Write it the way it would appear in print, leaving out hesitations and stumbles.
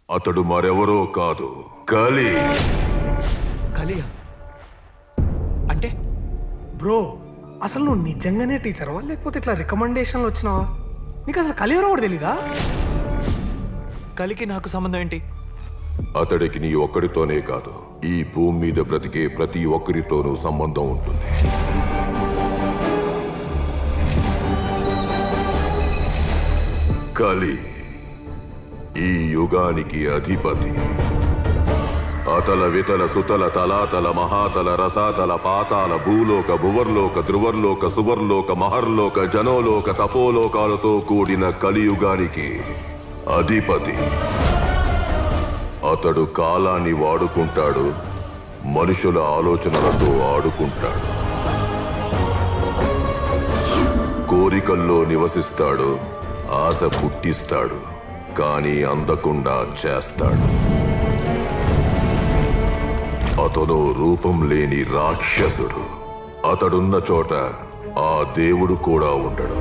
అతడు మరెవరో కాదు, కలి. కలియా అంటే? బ్రో, అసలు నువ్వు నిజంగానే టీచర్వా లేకపోతే ఇట్లా రికమెండేషన్లు వచ్చినావా? నీకు అసలు కలి ఎవరో కూడా తెలీదా? కలికి నాకు సంబంధం ఏంటి? అతడికి నీ ఒక్కడితోనే కాదు, ఈ భూమి మీద బ్రతికే ప్రతి ఒక్కరితోనూ సంబంధం ఉంటుంది. కలి ఈ యుగానికి అధిపతి. అతల వితల సుతల తలాతల మహాతల రసాతల పాతాల భూలోక భువర్లోక ధ్రువర్లోక సువర్లోక మహర్లోక జనోలోక తపోలోకాలతో కూడిన కలియుగానికి అధిపతి. అతడు కాలాన్ని వాడుకుంటాడు, మనుషుల ఆలోచనలతో ఆడుకుంటాడు. కోరికల్లో నివసిస్తాడు, ఆశ పుట్టిస్తాడు, కానీ అందకుండా చేస్తాడు. అతను రూపం లేని రాక్షసుడు. అతడున్న చోట ఆ దేవుడు కూడా ఉండడు.